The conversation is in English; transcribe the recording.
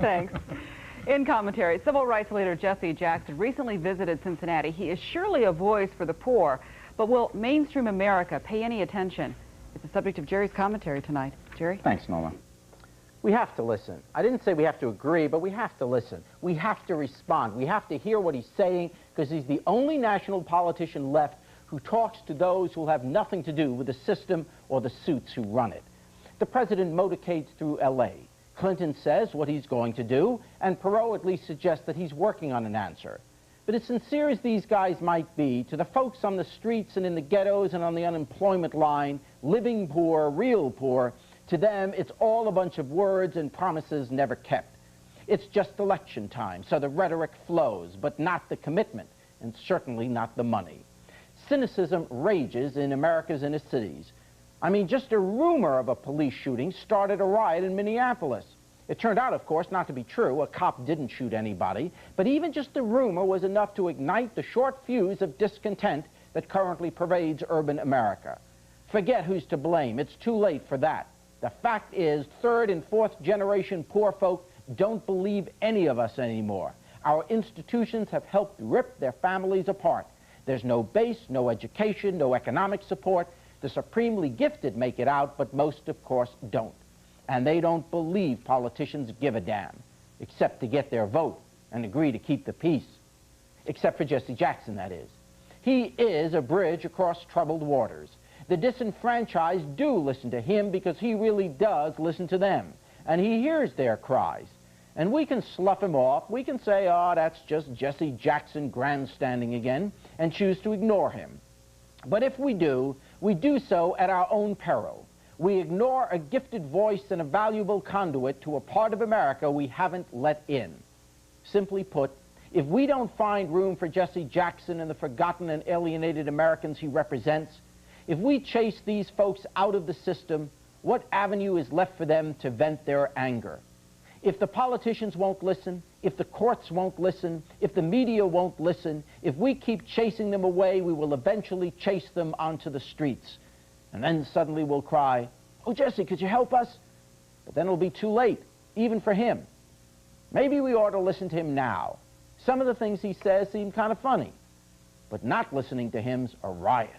Thanks. In commentary, civil rights leader Jesse Jackson recently visited Cincinnati. He is surely a voice for the poor, but will mainstream America pay any attention? It's the subject of Jerry's commentary tonight. Jerry? Thanks, Norma. We have to listen. I didn't say we have to agree, but we have to listen. We have to respond. We have to hear what he's saying, because he's the only national politician left who talks to those who have nothing to do with the system or the suits who run it. The president motorcades through L.A. Clinton says what he's going to do, and Perot at least suggests that he's working on an answer. But as sincere as these guys might be, to the folks on the streets and in the ghettos and on the unemployment line, living poor, real poor, to them it's all a bunch of words and promises never kept. It's just election time, so the rhetoric flows, but not the commitment, and certainly not the money. Cynicism rages in America's inner cities. I mean, just a rumor of a police shooting started a riot in Minneapolis. It turned out, of course, not to be true. A cop didn't shoot anybody. But even just the rumor was enough to ignite the short fuse of discontent that currently pervades urban America. Forget who's to blame. It's too late for that. The fact is, third and fourth generation poor folk don't believe any of us anymore. Our institutions have helped rip their families apart. There's no base, no education, no economic support. The supremely gifted make it out, but most, of course, don't. And they don't believe politicians give a damn, except to get their vote and agree to keep the peace. Except for Jesse Jackson, that is. He is a bridge across troubled waters. The disenfranchised do listen to him because he really does listen to them, and he hears their cries. And we can slough him off. We can say, oh, that's just Jesse Jackson grandstanding again, and choose to ignore him. But if we do so at our own peril. We ignore a gifted voice and a valuable conduit to a part of America we haven't let in. Simply put, if we don't find room for Jesse Jackson and the forgotten and alienated Americans he represents, if we chase these folks out of the system, what avenue is left for them to vent their anger? If the politicians won't listen, if the courts won't listen, if the media won't listen, if we keep chasing them away, we will eventually chase them onto the streets. And then suddenly we'll cry, oh, Jesse, could you help us? But then it'll be too late, even for him. Maybe we ought to listen to him now. Some of the things he says seem kind of funny, but not listening to him's a riot.